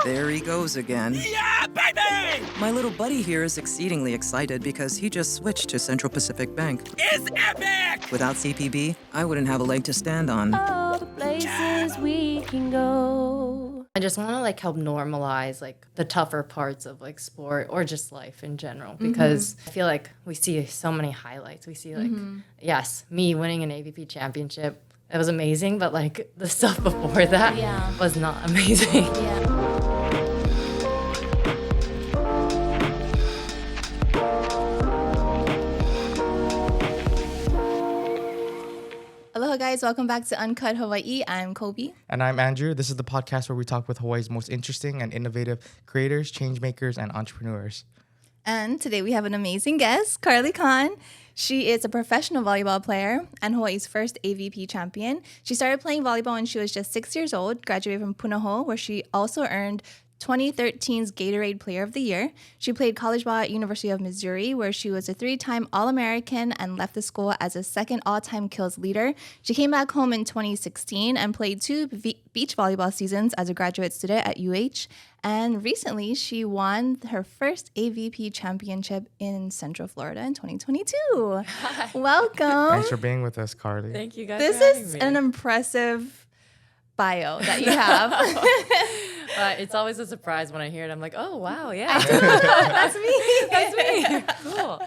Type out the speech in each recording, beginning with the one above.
There he goes again. Yeah, baby! My little buddy here is exceedingly excited because he just switched to Central Pacific Bank. It's epic! Without CPB, I wouldn't have a leg to stand on. All the places we can go. I just want to like help normalize like the tougher parts of like sport or just life in general because I feel like we see so many highlights. We see like, yes, me winning an AVP Championship. It was amazing, but like the stuff before that was not amazing. Aloha guys, welcome back to Uncut Hawaii. I'm Kobe. And I'm Andrew. This is the podcast where we talk with Hawaii's most interesting and innovative creators, change makers, and entrepreneurs. And today we have an amazing guest, Carly Khan. She is a professional volleyball player and Hawaii's first AVP champion. She started playing volleyball when she was just 6 years old, graduated from Punahou, where she also earned 2013's Gatorade Player of the Year. She played college ball at University of Missouri, where she was a 3-time All-American and left the school as a second all-time kills leader. She came back home in 2016 and played 2 beach volleyball seasons as a graduate student at UH. And recently, she won her first AVP Championship in Central Florida in 2022. Welcome. Thanks for being with us, Carly. Thank you guys This for having is me. an impressive bio that you have. It's always a surprise when I hear it. I'm like, oh, wow, yeah. That's me. That's me. Cool.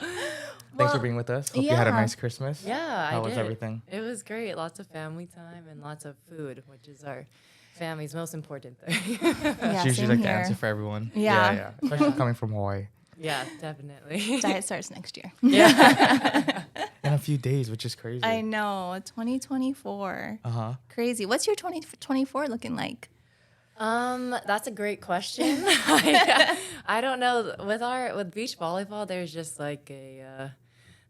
Thanks for being with us. Hope you had a nice Christmas. Yeah, How I was did. everything? It was great. Lots of family time and lots of food, which is our family's most important thing. Yeah, It's usually same like the here. answer for everyone. Yeah. Especially coming from Hawaii. Yeah, definitely. Diet starts next year. Yeah. In a few days, which is crazy. I know, 2024. Uh-huh. Crazy. What's your 2024 looking like? That's a great question. I don't know. With beach volleyball, there's just like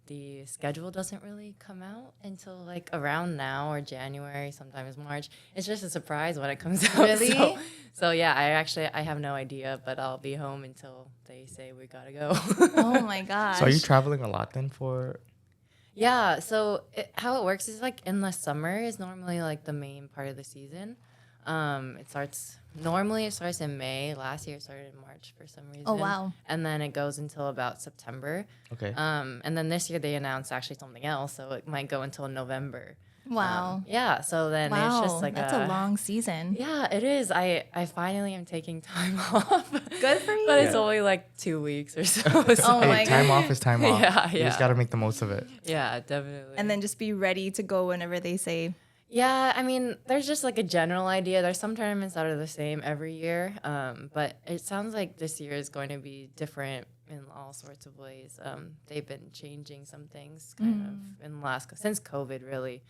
the schedule doesn't really come out until like around now or January, sometimes March. It's just a surprise when it comes out. Really? So yeah, I have no idea, but I'll be home until they say we gotta go. Oh my gosh. So are you traveling a lot then for... Yeah, so how it works is like in the summer is normally like the main part of the season. It starts in May. Last year it started in March for some reason. Oh, wow. And then it goes until about September. Okay. And then this year they announced actually something else, so it might go until November. Wow. Yeah, so then Wow. it's just like That's a long season. Yeah, it is. I finally am taking time off. Good for you. But it's only like 2 weeks or so. Oh my time God. off is time off. Yeah, You just yeah. got to make the most of it. Yeah, definitely. And then just be ready to go whenever they say. Yeah, I mean, there's just like a general idea. There's some tournaments that are the same every year, but it sounds like this year is going to be different in all sorts of ways. They've been changing some things kind of in the since COVID, really.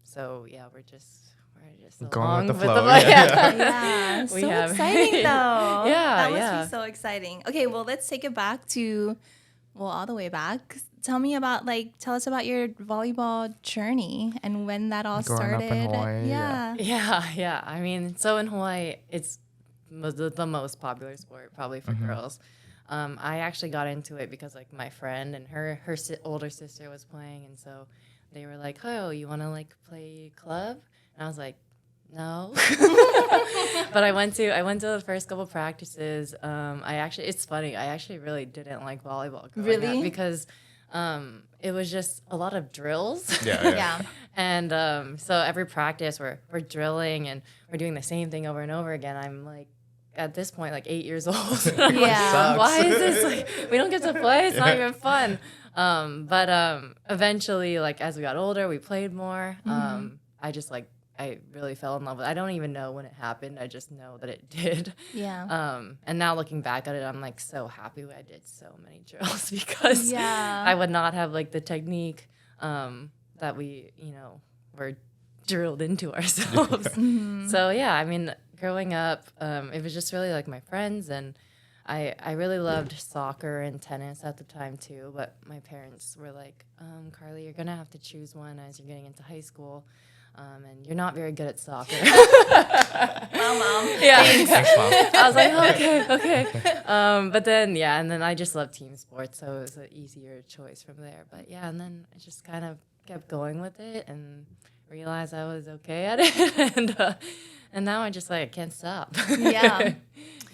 So yeah, we're just Going along with the flow. Yeah. We So have- exciting though. Yeah, That must yeah. be so exciting. Okay, well, let's take it back to, all the way back. Tell us about your volleyball journey and when that all Growing up in started. Hawaii, Yeah. Yeah. I mean, so in Hawaii, it's the most popular sport probably for girls. I actually got into it because like my friend and her older sister was playing, and so they were like, "Oh, you want to like play club?" And I was like, "No." But I went to the first couple practices. It's funny. I actually really didn't like volleyball growing up because it was just a lot of drills. Yeah. And so every practice we're drilling and we're doing the same thing over and over again. I'm like, at this point, like 8 years old. I'm like, Yeah. why is this like, we don't get to play? It's not even fun. But eventually, like as we got older, we played more. I really fell in love with it. I don't even know when it happened. I just know that it did. Yeah. And now looking back at it, I'm like so happy I did so many drills because Yeah. I would not have like the technique that we, were drilled into ourselves. So yeah, I mean, growing up, it was just really like my friends, and I really loved soccer and tennis at the time too. But my parents were like, Carly, you're gonna have to choose one as you're getting into high school. And you're not very good at soccer. Wow, Mom. Yeah. Thanks, Mom. I was like, okay. But then, and then I just love team sports, so it was an easier choice from there. But yeah, and then I just kind of kept going with it and realize I was okay at it, and now I just like can't stop. Yeah.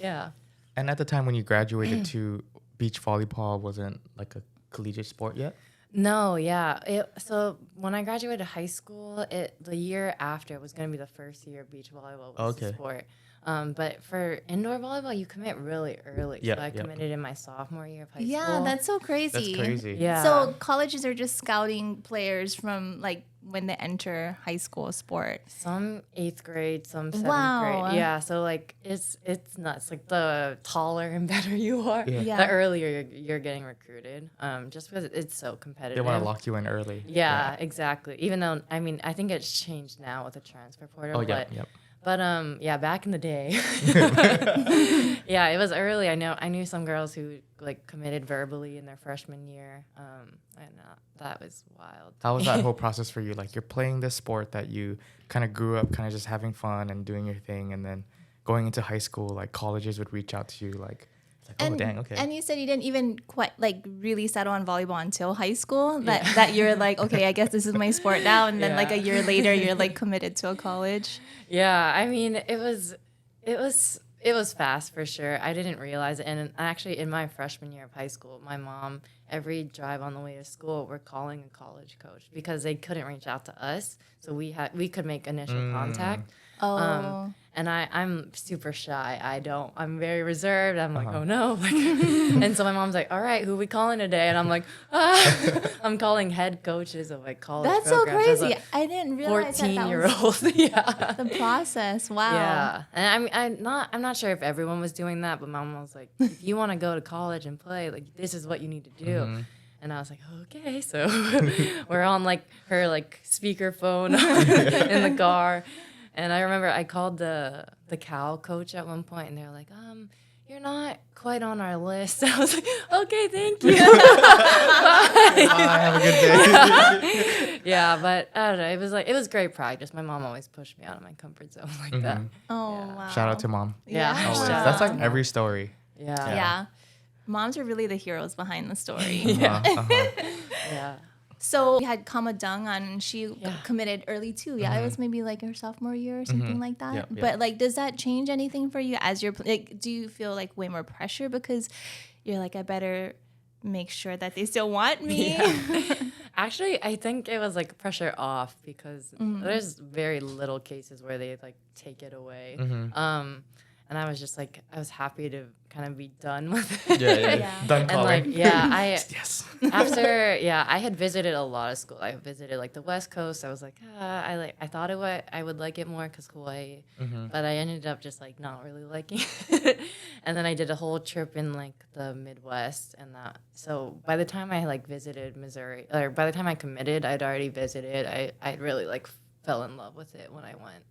Yeah. And at the time when you graduated to beach volleyball wasn't like a collegiate sport yet? No, yeah. So when I graduated high school, the year after was going to be the first year beach volleyball was the sport. But for indoor volleyball, you commit really early. Yeah, So I committed in my sophomore year of high school. Yeah, that's so crazy. That's crazy. Yeah. So colleges are just scouting players from like when they enter high school sport. Some 8th grade, some 7th Wow. grade. Yeah, so like it's nuts. Like the taller and better you are, Yeah. Yeah. the earlier you're getting recruited. Just because it's so competitive. They want to lock you in early. Yeah, exactly. Even though I mean I think it's changed now with the transfer portal. Oh, yeah, but, yep. But yeah, back in the day, yeah, it was early. I knew some girls who like committed verbally in their freshman year. And that was wild. How was that whole process for you? Like you're playing this sport that you kind of grew up kind of just having fun and doing your thing, and then going into high school, like colleges would reach out to you like, oh dang, okay. And you said you didn't even quite like really settle on volleyball until high school. That you're like, okay, I guess this is my sport now. And then like a year later, you're like committed to a college. Yeah, I mean, it was fast for sure. I didn't realize it. And actually, in my freshman year of high school, my mom, every drive on the way to school, we're calling a college coach because they couldn't reach out to us. So we could make initial contact. Oh. And I'm super shy. I'm very reserved. I'm like, oh no. Like, and so my mom's like, all right, who are we calling today? And I'm like, I'm calling head coaches of like college That's so programs. crazy. I didn't realize that was 14-year-old. Yeah. the process. Wow. Yeah. And I'm not sure if everyone was doing that, but my mom was like, if you want to go to college and play, like this is what you need to do. And I was like, okay. So we're on like her like speakerphone in the car. And I remember I called the Cal coach at one point, and they were like, you're not quite on our list. I was like, okay, thank you. Bye. Have a good day. Yeah, but I don't know. It was great practice. My mom always pushed me out of my comfort zone like that. Oh, Yeah. wow. Shout out to mom. Yeah. Always. Shout That's out. like every story. Yeah. Yeah. Moms are really the heroes behind the story. Yeah. So we had Kama Dung on, and she Yeah. committed early too. Yeah, it was maybe like her sophomore year or something like that. Yep, yep. But like, does that change anything for you as you're like? Do you feel like way more pressure because you're like, I better make sure that they still want me? Yeah. Actually, I think it was like pressure off because there's very little cases where they like take it away. And I was just like, I was happy to kind of be done with it. Yeah. Done And calling. like, yeah, Yes. I had visited a lot of school. I visited like the West Coast. I was like, I thought I would like it more because Hawaii, but I ended up just like not really liking it. And then I did a whole trip in like the Midwest, and that. So by the time I like visited Missouri, or by the time I committed, I'd already visited. I really like fell in love with it when I went.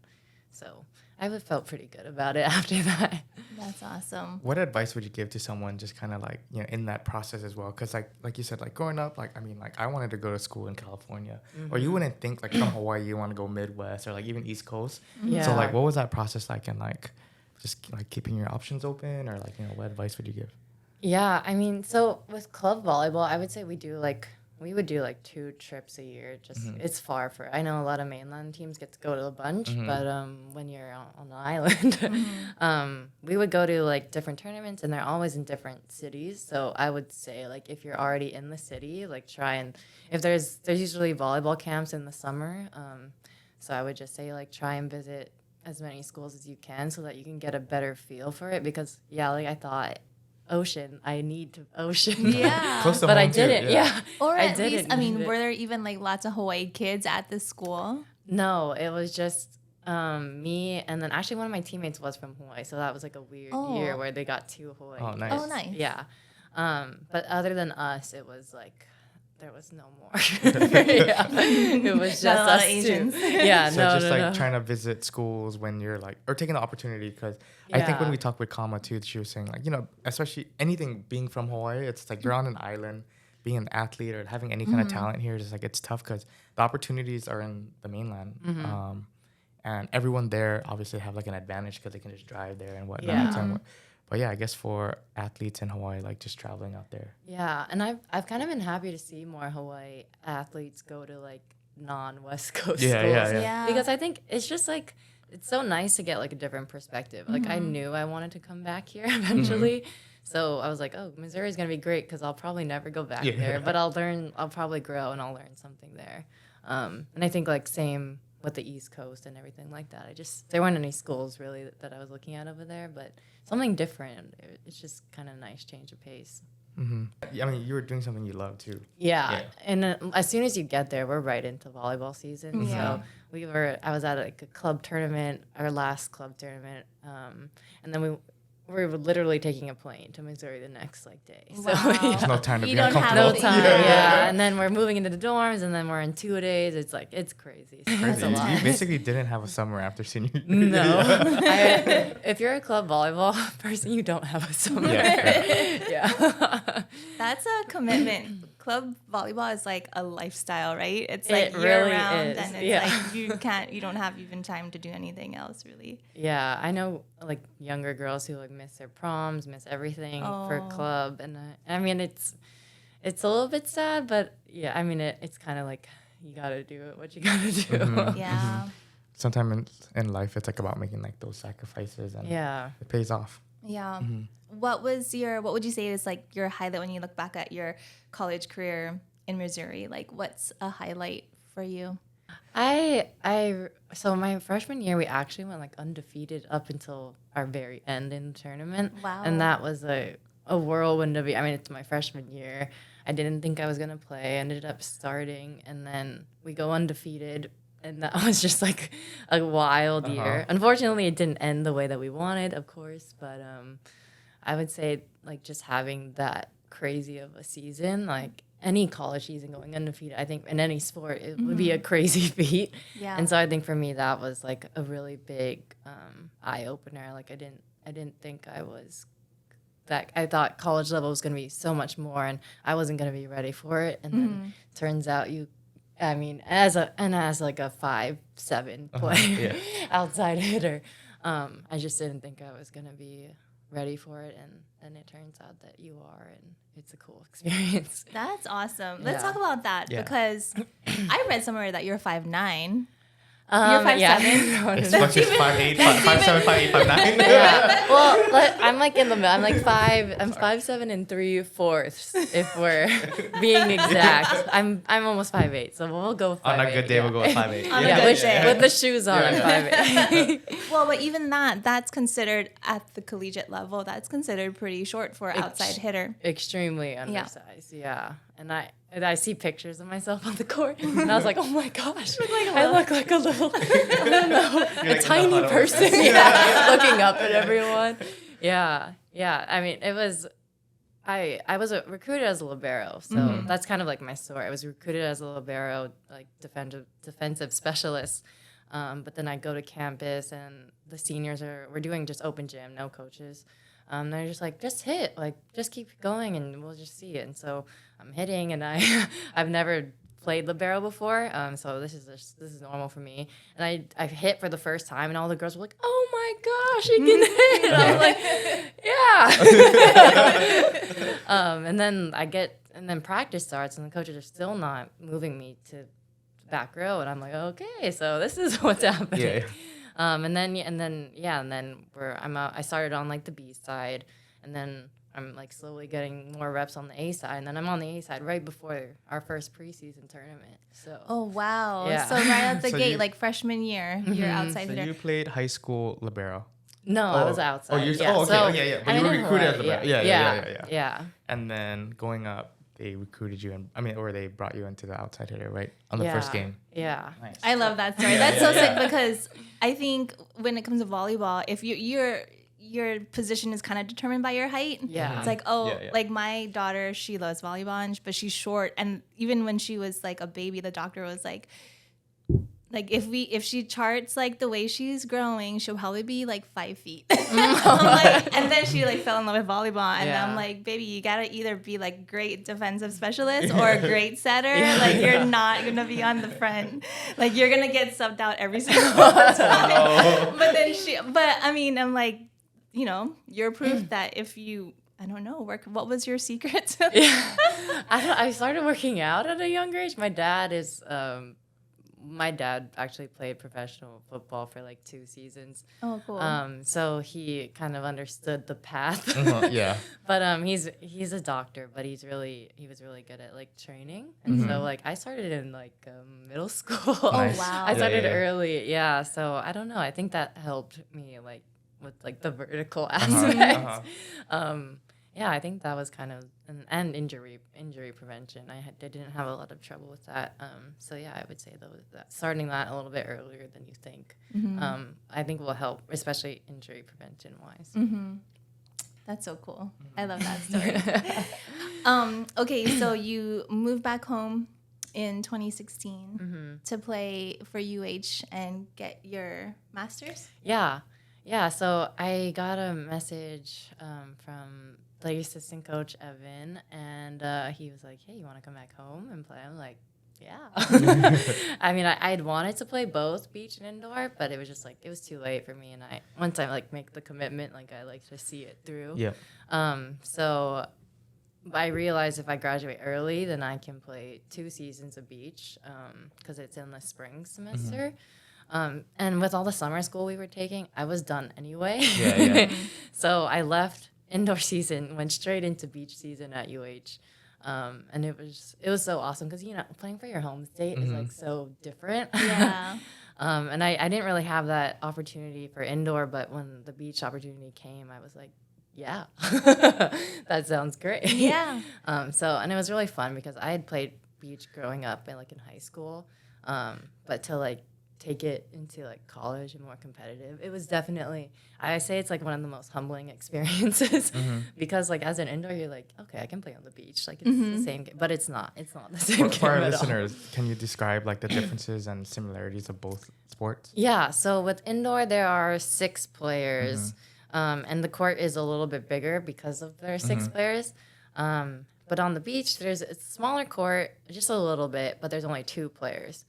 So I felt pretty good about it after that. That's awesome. What advice would you give to someone just kind of like, you know, in that process as well? Because like you said, like growing up, like, I mean, like I wanted to go to school in California, or you wouldn't think like from Hawaii, you want to go Midwest or like even East Coast. Yeah. So like, what was that process like? And like, just like keeping your options open, or like, you know, what advice would you give? Yeah, I mean, so with club volleyball, I would say we would do like 2 trips a year. Just it's far for. I know a lot of mainland teams get to go to a bunch, but when you're on the island, we would go to like different tournaments, and they're always in different cities. So I would say like if you're already in the city, like try and if there's usually volleyball camps in the summer. So I would just say like try and visit as many schools as you can so that you can get a better feel for it. Because yeah, like I thought. I need to ocean. Yeah. Close to But I home, too, didn't. Yeah. Or I at least, didn't I mean, need it. were there even like lots of Hawaii kids at the school? No, it was just me, and then actually one of my teammates was from Hawaii, so that was like a weird year where they got 2 Hawaii. Oh, nice. Oh, nice. Yeah. But other than us, it was like there was no more. Yeah. It was just Not a lot us of Asians. two. Yeah, So no, just no, like no. trying to visit schools when you're like, or taking the opportunity, because I think when Yeah. we talked with Kama too, she was saying like, you know, especially anything being from Hawaii, it's like you're on an island, being an athlete or having any kind of talent here is like, it's tough because the opportunities are in the mainland. And everyone there obviously have like an advantage because they can just drive there and whatnot. Yeah. But yeah, I guess for athletes in Hawaii, like just traveling out there. Yeah, and I've kind of been happy to see more Hawaii athletes go to like non-West Coast Yeah, schools. yeah, yeah. Yeah. Because I think it's just like, it's so nice to get like a different perspective. Like I knew I wanted to come back here eventually. So I was like, oh, Missouri is going to be great because I'll probably never go back there, but I'll probably grow and I'll learn something there. And I think like same with the East Coast and everything like that. There weren't any schools really that I was looking at over there, but something different. It's just kind of nice change of pace. I mean, you were doing something you love too. Yeah. And as soon as you get there, we're right into volleyball season. Yeah. So I was at like a club tournament, our last club tournament. And then we were literally taking a plane to Missouri the next like day. So There's no time to You be don't have uncomfortable. no time. Yeah. Yeah. And then we're moving into the dorms and then we're in 2 days. It's like, it's crazy. It's Crazy. a lot. You basically didn't have a summer after senior year. No. If you're a club volleyball person, you don't have a summer. Yeah. That's a commitment. Club volleyball is like a lifestyle, right? It's like It year really round, is, and it's like you don't have even time to do anything else, really. Yeah, I know like younger girls who like miss their proms, miss everything for Oh. club, and I mean it's a little bit sad, but yeah, I mean it's kind of like you gotta do what you gotta do. Yeah, Sometimes in life, it's like about making like those sacrifices, and Yeah. it pays off. yeah. What would you say is like your highlight when you look back at your college career in Missouri? Like, what's a highlight for you? So my freshman year we actually went like undefeated up until our very end in the tournament. Wow. And that was a whirlwind of it's my freshman year. I didn't think I was gonna play. I ended up starting, and then we go undefeated, and that was just like a wild year. Unfortunately, it didn't end the way that we wanted, of course, but I would say like just having that crazy of a season, like any college season going undefeated, I think in any sport it would be a crazy feat. Yeah. And so I think for me that was like a really big eye opener. Like I didn't think I thought college level was going to be so much more, and I wasn't going to be ready for it. And then turns out as like a 5'7" player, outside hitter, I just didn't think I was going to be ready for it, and then it turns out that you are, and it's a cool experience. That's awesome. Let's Yeah. talk about that Yeah. because I read somewhere that you're 5'9". You're Yeah. 5'7"? It's much as 5'8", 5'7", 5'8", 5'9". Yeah. Well, I'm like in the middle. I'm like 5'7" and 3/4 if we're being exact. I'm almost 5'8", so we'll go 5'8". On a good day, we'll go with 5'8". On a Yeah, good day. with the shoes on, I'm 5'8". Well, but even that's considered at the collegiate level, that's considered pretty short for an outside hitter. Extremely undersized, yeah. And I see pictures of myself on the court, and I was like, oh my gosh, I look like a little, I don't know, a tiny person, looking up at everyone. Yeah. I mean, it was, I was recruited as a libero, so that's kind of like my story. I was recruited as a libero, like defensive specialist, but then I go to campus, and the seniors we're doing just open gym, no coaches. They're just like, just hit, like, just keep going, and we'll just see it. And so I'm hitting, and I've never played libero before, so this is normal for me. And I hit for the first time, and all the girls were like, "Oh my gosh, he can hit!" And I was like, "Yeah." And then practice starts, and the coaches are still not moving me to back row, and I'm like, "Okay, so this is what's happening." Yeah. And then I started on like the B side, and then I'm like slowly getting more reps on the A side, and then I'm on the A side right before our first preseason tournament. So Oh, wow. Yeah. So right out the So gate, you- like freshman year, you're outside So hitter. you played high school libero, no, I was outside. Oh, you're yeah, okay. so, Yeah. But I you were mean, in recruited as Hawaii, libero. Yeah. yeah. And then going up, they recruited you, or they brought you into the outside hitter, right? On the first game. Yeah. Nice. I love that story. That's so sick because I think when it comes to volleyball, if your position is kind of determined by your height. Yeah. It's like, like my daughter, she loves volleyball, but she's short. And even when she was like a baby, the doctor was like if she charts like the way she's growing, she'll probably be like 5 feet. And then she like fell in love with volleyball, and I'm like, baby, you gotta either be like great defensive specialist or a great setter. Like you're not gonna be on the front. Like you're gonna get subbed out every single time. But I mean, I'm like, you're proof that if you, I don't know, what was your secret? I started working out at a younger age. My dad is my dad actually played professional football for like 2 seasons. Oh, cool. So he kind of understood the path. Yeah. But he's a doctor, but he was really good at like training. And so like I started in like middle school. Nice. wow. I started Yeah. early. Yeah. So I don't know. I think that helped me like with like the vertical aspect. Yeah, I think that was kind of and injury prevention. I didn't have a lot of trouble with that. So yeah, I would say that starting that a little bit earlier than you think, I think will help, especially injury prevention wise. That's so cool. I love that story. Okay, so you moved back home in 2016 to play for UH and get your master's? Yeah. So I got a message from the assistant coach, Evan, and he was like, hey, you want to come back home and play? I'm like, yeah. I mean, I'd wanted to play both beach and indoor, but it was just like, it was too late for me. And once I like make the commitment, like I like to see it through. Yeah. So I realized if I graduate early, then I can play 2 seasons of beach because it's in the spring semester. And with all the summer school we were taking, I was done anyway. Yeah. So I left indoor season, went straight into beach season at UH. And it was so awesome because, playing for your home state is like so different. Yeah. And I didn't really have that opportunity for indoor, but when the beach opportunity came, I was like, yeah, that sounds great. Yeah. And it was really fun because I had played beach growing up in high school. But to like take it into like college and more competitive, it was definitely, I say it's like one of the most humbling experiences because like as an indoor you're like, okay, I can play on the beach, like it's the same game, but it's not the same game For our at all. listeners, can you describe like the differences and similarities of both sports? Yeah, so with indoor there are 6 players, and the court is a little bit bigger because of their 6 players. But on the beach it's a smaller court, just a little bit, but there's only 2 players.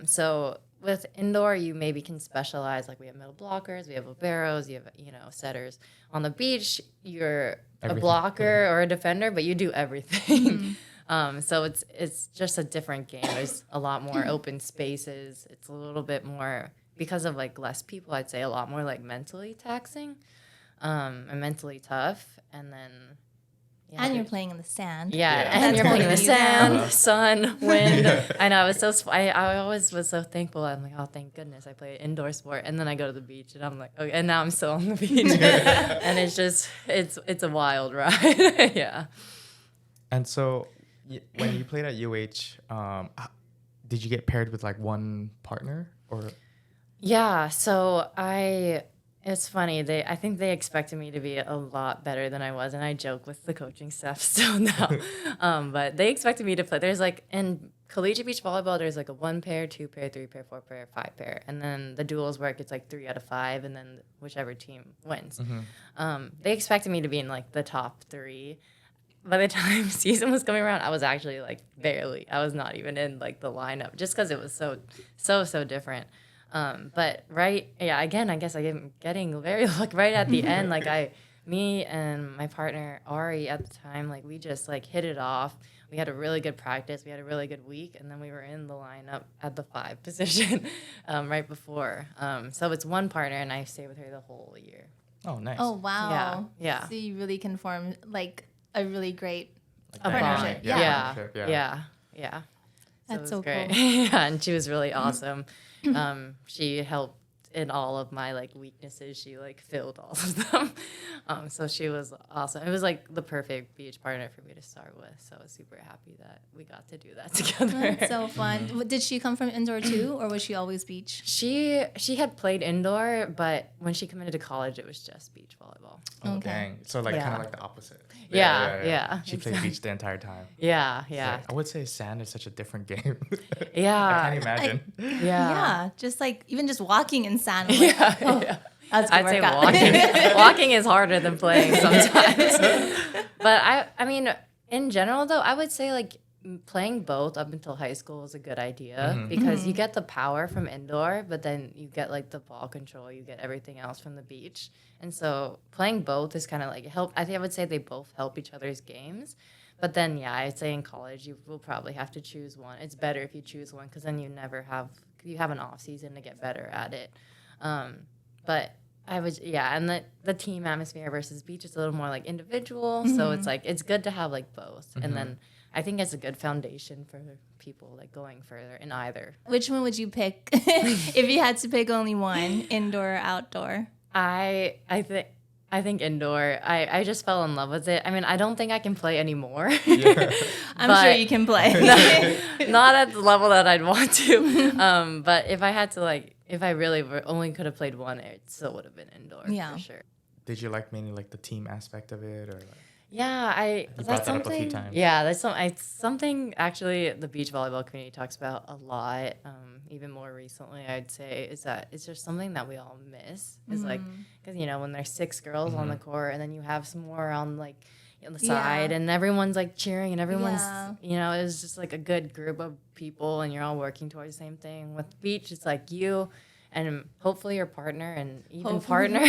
So with indoor, you maybe can specialize. Like we have middle blockers, we have liberos, you have setters. On the beach, you're a blocker or a defender, but you do everything. So it's just a different game. There's a lot more open spaces. It's a little bit more, because of like less people, I'd say a lot more like mentally taxing, and mentally tough. And then And you're playing in the sand. Yeah, That's and you're playing in the holding you down. sand, sun, wind. I know. I always was so thankful. I'm like, oh, thank goodness I play an indoor sport. And then I go to the beach, and I'm like, okay. And now I'm still on the beach, and it's just it's a wild ride. Yeah. And so, when you played at UH, did you get paired with like one partner or? Yeah. So it's funny. I think they expected me to be a lot better than I was, and I joke with the coaching staff still now. But they expected me to play. There's like in collegiate beach volleyball, there's like a 1 pair, 2 pair, 3 pair, 4 pair, 5 pair, and then the duels work. It's like 3 out of 5, and then whichever team wins. They expected me to be in like the top 3. By the time season was coming around, I was actually like barely. I was not even in like the lineup just because it was so different. But again, I guess I'm getting very like right at the end, like me and my partner Ari at the time, like we just like hit it off. We had a really good practice. We had a really good week, and then we were in the lineup at the 5 position right before. So it's one partner, and I stayed with her the whole year. Oh, nice. Oh, wow. Yeah. So you really can form like a really great A partnership. bond. Yeah. Yeah. That's it so was great. cool. Yeah, and she was really awesome. She helped in all of my like weaknesses. She like filled all of them. So she was awesome. It was like the perfect beach partner for me to start with. So I was super happy that we got to do that together. That's so fun. Did she come from indoor too, or was she always beach? She had played indoor, but when she committed to college, it was just beach volleyball. Oh, Okay. dang. So like kind Yeah. of like the opposite. Yeah. She played beach the entire time. Yeah. Like, I would say sand is such a different game. Yeah. I can't imagine. Yeah. Just like even just walking in sand. I'm like, Yeah. that's a good I'd say workout. walking is harder than playing sometimes. But I mean, in general though, I would say like playing both up until high school is a good idea because you get the power from indoor, but then you get like the ball control, you get everything else from the beach. And so playing both is kind of like I think I would say they both help each other's games. But then, yeah, I'd say in college you will probably have to choose one. It's better if you choose one because then you never have you have an off season to get better at it. But I was, and the team atmosphere versus beach is a little more like individual. So it's like, it's good to have like both. And then I think it's a good foundation for people like going further in either. Which one would you pick if you had to pick only one, indoor or outdoor? I think indoor. I just fell in love with it. I mean, I don't think I can play anymore. I'm sure you can play. Not at the level that I'd want to. But if I had to if I really only could have played one, it still would have been indoor for sure. Did you like mainly like the team aspect of it, or? Yeah, You brought that up a few times. Yeah, that's something actually the beach volleyball community talks about a lot. Even more recently, I'd say, is that it's just something that we all miss. Is like, because when there's 6 girls on the court, and then you have some more on on the side, and everyone's like cheering, and everyone's it's just like a good group of people, and you're all working towards the same thing. With beach, it's like you. And hopefully your partner, and even partner,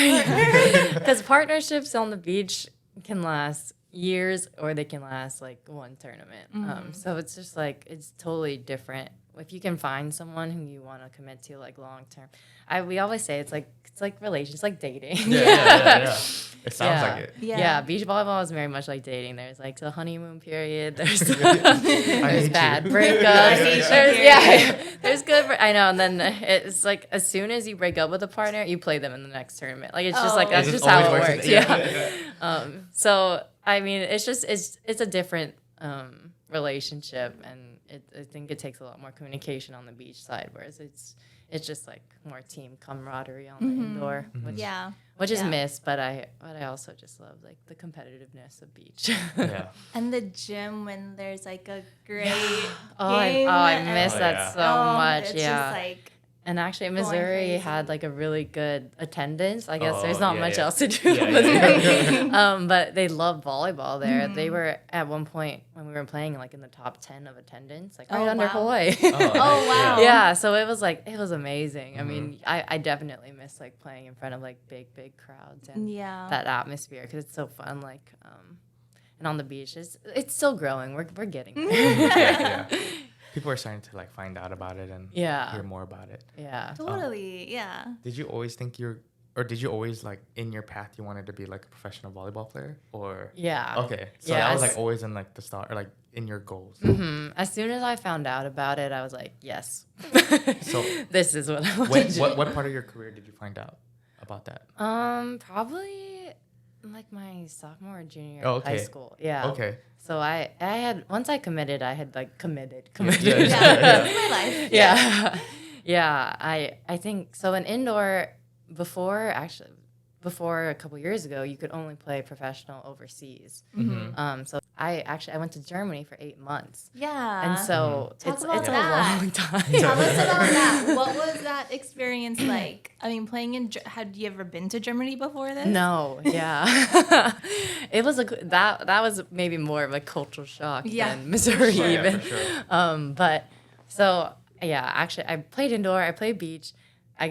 because partnerships on the beach can last years, or they can last like one tournament. So it's just like, it's totally different if you can find someone who you want to commit to like long term. We always say it's like relations, like dating. Yeah. It sounds like it. Yeah, beach volleyball is very much like dating. There's like the honeymoon period. There's there's bad breakups. There's good. I know, and then it's like as soon as you break up with a partner, you play them in the next tournament. Like it's just like that's just how it works. So I mean, it's just it's a different relationship, and I think it takes a lot more communication on the beach side, whereas it's just like more team camaraderie on the indoor, which is missed. But I also just love like the competitiveness of beach. And the gym when there's like a great I miss that so much. It's just like. And actually, Missouri had like a really good attendance. I guess there's not much else to do. But they love volleyball there. They were at one point when we were playing like in the top 10 of attendance, like right under Hawaii. Wow. Yeah, so it was amazing. I mean, I definitely miss like playing in front of like big crowds and that atmosphere, because it's so fun. Like, and on the beach, it's still growing. We're getting there. People are starting to like find out about it and hear more about it. Yeah. Totally. Yeah. Did you always think did you always like in your path you wanted to be like a professional volleyball player, or? Yeah. Okay. So that was like always in like the start, or like in your goals. As soon as I found out about it, I was like, yes. So this is what I want to do. What part of your career did you find out about that? Probably like my sophomore or junior year of high school. Yeah. Okay. So I had, once I committed, I had like committed. That's my life. Yeah. I think so. In indoor, before a couple years ago, you could only play professional overseas. So I went to Germany for 8 months. Yeah. And so it's a long time. Tell us about that. What was that experience like? I mean, playing had you ever been to Germany before this? No. Yeah. It was that was maybe more of a cultural shock than Missouri even. For sure. But so actually I played indoor, I played beach. I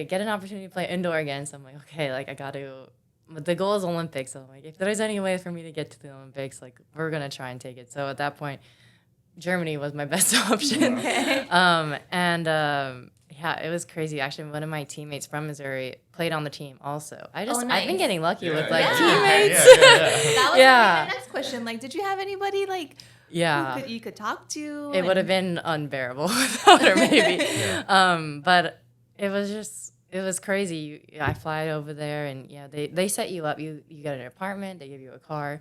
get an opportunity to play indoor again, so I'm like, okay, like I got to. But the goal is Olympics, so I'm like, if there's any way for me to get to the Olympics, like we're gonna try and take it. So at that point, Germany was my best option. Okay. It was crazy. Actually, one of my teammates from Missouri played on the team also. I've been getting lucky with like teammates. That was my next question. Like, did you have anybody like? Who you could talk to? It would have been unbearable without her, maybe. But it was crazy. I fly over there, and they set you up. You get an apartment. They give you a car.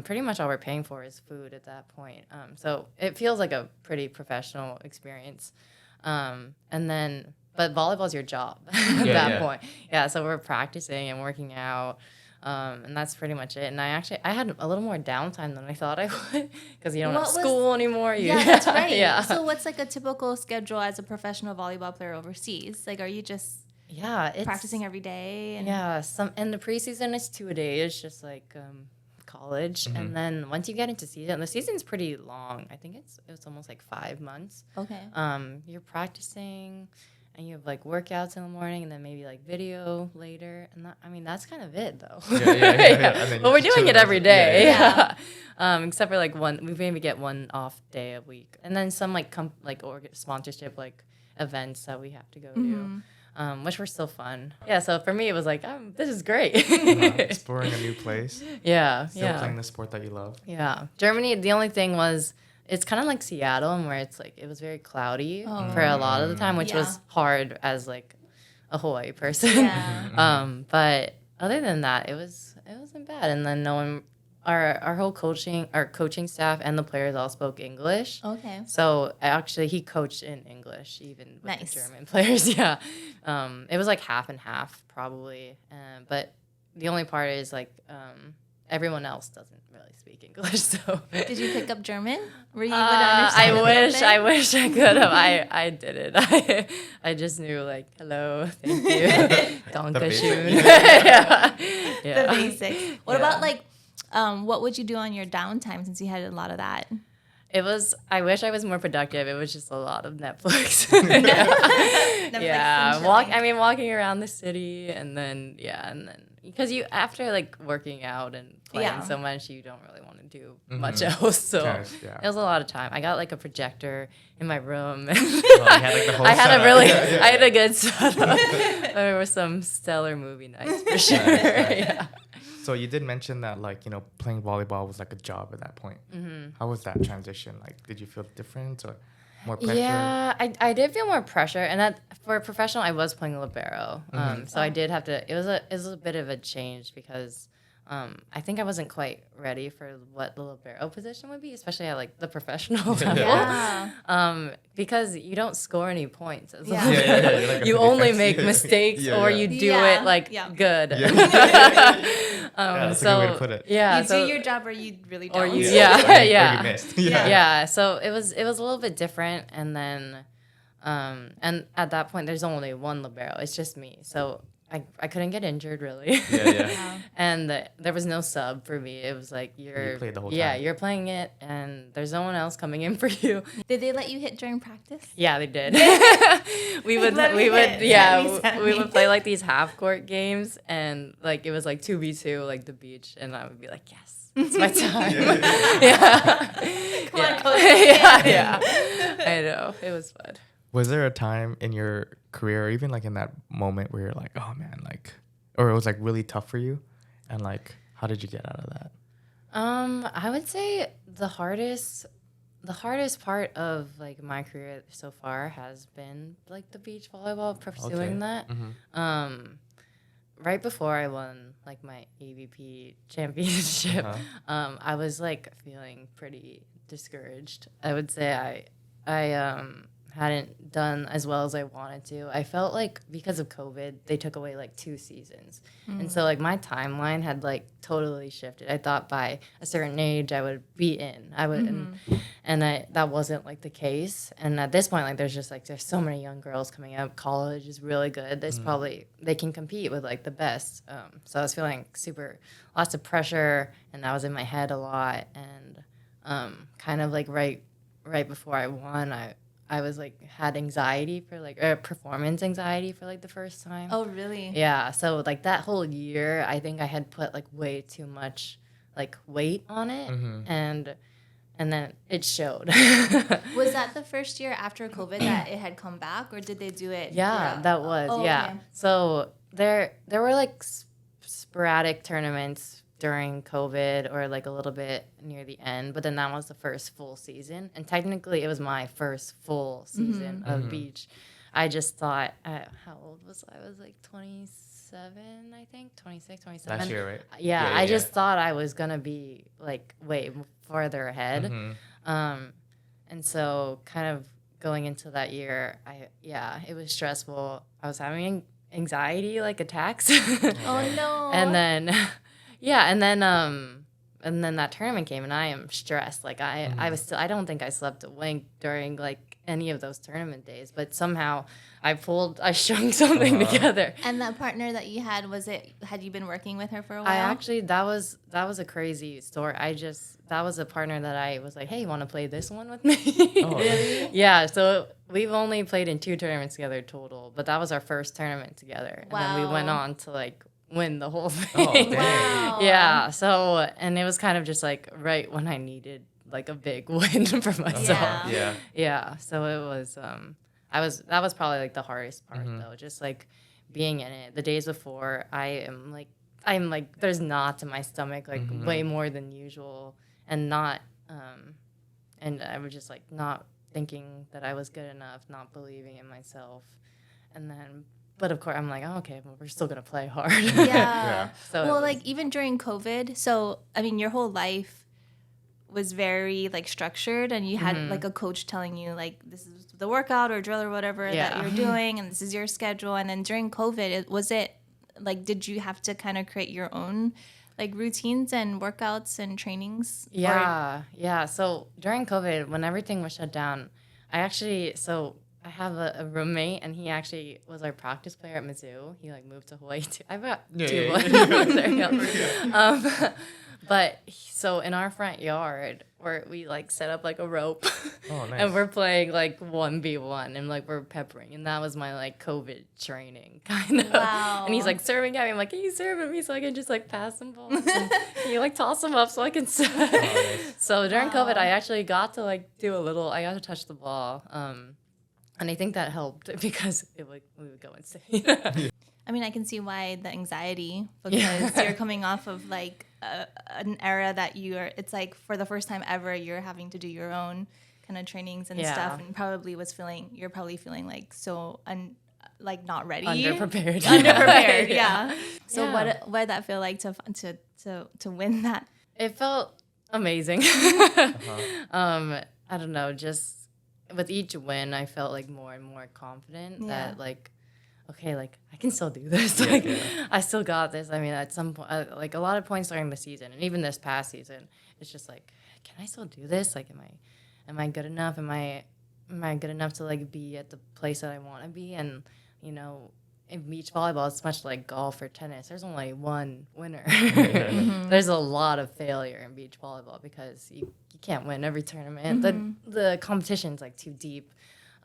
Pretty much all we're paying for is food at that point. So it feels like a pretty professional experience. But volleyball's your job at that point. Yeah, so we're practicing and working out. And that's pretty much it. And I had a little more downtime than I thought I would, because you don't have school anymore. That's right. Yeah. So what's like a typical schedule as a professional volleyball player overseas? Like, are you just practicing every day? And in the preseason it's 2 a day. It's just like college, and then once you get into season, the season's pretty long. I think it's almost like 5 months. Okay. You're practicing. And you have like workouts in the morning, and then maybe like video later, and that's kind of it though. But we're doing it every day. Except for like we maybe get one off day a week, and then some like sponsorship, like events that we have to go to, which were still fun. Yeah, so for me, it was like, this is great. Exploring a new place. Yeah, Still playing the sport that you love. Yeah. Germany, the only thing was, it's kind of like Seattle, and where it's like, it was very cloudy for a lot of the time, which was hard as like a Hawaii person. Yeah. But other than that, it wasn't bad. And then our whole coaching staff and the players all spoke English. Okay. So actually, he coached in English even with Nice. the German players. Yeah, it was like half and half probably. But the only part is like everyone else doesn't really speak English. So Did you pick up German? Were you able to understand? I wish I could have. I didn't. I just knew like hello, thank you, danke schön. Yeah. The basics. What about like, what would you do on your downtime since you had a lot of that? It was. I wish I was more productive. It was just a lot of Netflix. Netflix Yeah, and chilling. walking around the city, and then because you after like working out and playing so much, you don't really want to do much else. So it was a lot of time. I got like a projector in my room. Well, you had, like, the whole I had setup. I had a good setup. There were some stellar movie nights for sure. Yeah. So you did mention that, like, you know, playing volleyball was like a job at that point. How was that transition? Like, did you feel different or more pressure? Yeah, I did feel more pressure, and that for a professional, I was playing libero. So I did have to. It was a bit of a change because I think I wasn't quite ready for what the libero position would be, especially at like the professional level. Yeah. Because you don't score any points as a Yeah. libero. You're like a You only defense. make mistakes or you do Yeah. it like Yeah. good. That's a good way to put it. Yeah, You do your job or you really don't. or you Or yeah. you missed. Yeah, so it was a little bit different, and then and at that point there's only one libero. It's just me, so I couldn't get injured really. Yeah. And there was no sub for me. It was like You you're played the whole yeah time. you're playing it, and there's no one else coming in for you. Did they let you hit during practice? Yeah, they did. we would Let me hit. Send we me. would play like these half court games, and like it was like 2v2 like the beach, and I would be like, yes, it's my time. Yeah. Come on, Yeah. coach. Yeah. I know, it was fun. Was there a time in your career, or even like in that moment, where you're like, oh man, like, or it was like really tough for you, and like, how did you get out of that? I would say the hardest part of like my career so far has been like the beach volleyball, pursuing that. Right before I won like my AVP Championship, I was like feeling pretty discouraged. I would say I hadn't done as well as I wanted to. I felt like because of COVID, they took away like 2 seasons. And so like my timeline had like totally shifted. I thought by a certain age I would be in. I would and that wasn't like the case. And at this point, like there's so many young girls coming up. College is really good. There's probably they can compete with like the best. So I was feeling lots of pressure, and that was in my head a lot. And kind of like right before I won, I was like had anxiety for like performance anxiety for like the first time. Oh, really? Yeah. So like that whole year, I think I had put like way too much like weight on it, and then it showed. Was that the first year after COVID that it had come back, or did they do it? Yeah, throughout? that was Oh, yeah. okay. So there were like sporadic tournaments during COVID or like a little bit near the end, but then that was the first full season, and technically it was my first full season of beach. I just thought, how old was I? I was like 27, I think, 26, 27. Last year, right? Yeah, I just thought I was gonna be like way farther ahead, and so kind of going into that year, it was stressful. I was having anxiety like attacks. Oh no. And then and then that tournament came, and I am stressed. Like I was still, I don't think I slept a wink during like any of those tournament days, but somehow I strung something together. And that partner that you had, had you been working with her for a while? I actually, that was a crazy story. That was a partner that I was like, hey, you want to play this one with me? Oh, really? Yeah, so we've only played in 2 tournaments together total, but that was our first tournament together. And then we went on to like win the whole thing. Oh, dang. Wow. Yeah, so, and it was kind of just like right when I needed like a big win for myself. Yeah. Yeah, so it was, that was probably like the hardest part though, just like being in it. The days before, I'm like there's knots in my stomach, like way more than usual, and not and I was just like not thinking that I was good enough, not believing in myself, and then. But of course, I'm like, oh, okay, well, we're still gonna play hard. Yeah. So well, like even during COVID, so I mean, your whole life was very like structured, and you had like a coach telling you like this is the workout or drill or whatever that you're doing, and this is your schedule. And then during COVID, was it like did you have to kind of create your own like routines and workouts and trainings? Yeah. So during COVID, when everything was shut down, I have a roommate, and he actually was our practice player at Mizzou. He like moved to Hawaii too. I've got two boys. But so in our front yard, we like set up like a rope, and we're playing like 1v1, and like we're peppering, and that was my like COVID training kind of. Wow. And he's like serving at me. I'm like, can you serve at me so I can just like pass him balls? And he like toss them up so I can. So during COVID, I actually got to like I got to touch the ball. And I think that helped because we would go insane. I mean, I can see why the anxiety, because you're coming off of like an era that it's like for the first time ever, you're having to do your own kind of trainings and stuff, and you're probably feeling like so like not ready, underprepared. Yeah. So what did that feel like to win that? It felt amazing. I don't know, just. With each win, I felt like more and more confident that like, okay, like I can still do this. I still got this. I mean, at some point, like a lot of points during the season, and even this past season, it's just like, can I still do this? Like, am I good enough? Am I good enough to like be at the place that I want to be? And you know, in beach volleyball, it's much like golf or tennis. There's only one winner. There's a lot of failure in beach volleyball because you can't win every tournament. The competition's like too deep,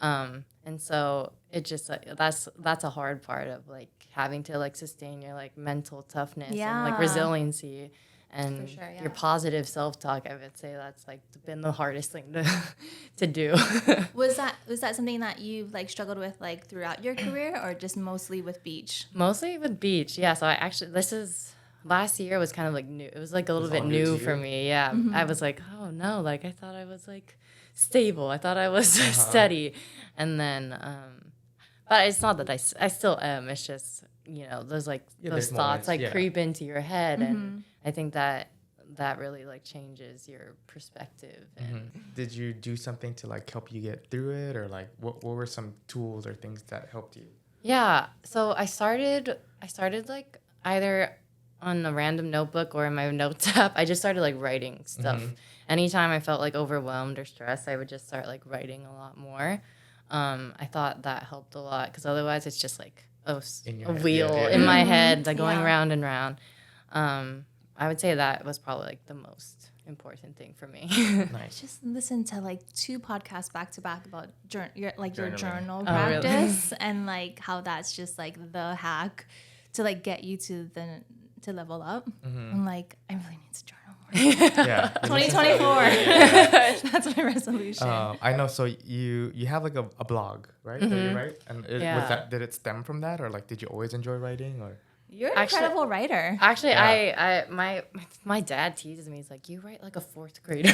and so it just that's a hard part of like having to like sustain your like mental toughness and like resiliency. And your positive self-talk, I would say that's like been the hardest thing to do. Was that something that you like struggled with like throughout your career, or just mostly with beach? Mostly with beach, yeah. So last year was kind of like new. It was like a little bit new for me. Yeah, I was like, oh no, like I thought I was like stable. I thought I was steady, and then, but it's not that I still am. It's just those like those thoughts like creep into your head and. I think that really like changes your perspective. And Did you do something to like help you get through it, or like what were some tools or things that helped you? Yeah, so I started like either on a random notebook or in my notes app. I just started like writing stuff. Anytime I felt like overwhelmed or stressed, I would just start like writing a lot more. I thought that helped a lot because otherwise it's just like a wheel in my head, like going round and round. I would say that was probably like the most important thing for me. Nice. Just listen to like 2 podcasts back to back about your journal Oh, practice really? and like how that's just like the hack to like get you to level up. I'm like, I really need to journal more. Yeah. 2024. That's my resolution. I know. So you have like a blog, right? That you write, and did it stem from that, or like did you always enjoy writing, or? You're an incredible writer. Actually, my dad teases me. He's like, you write like a 4th grader.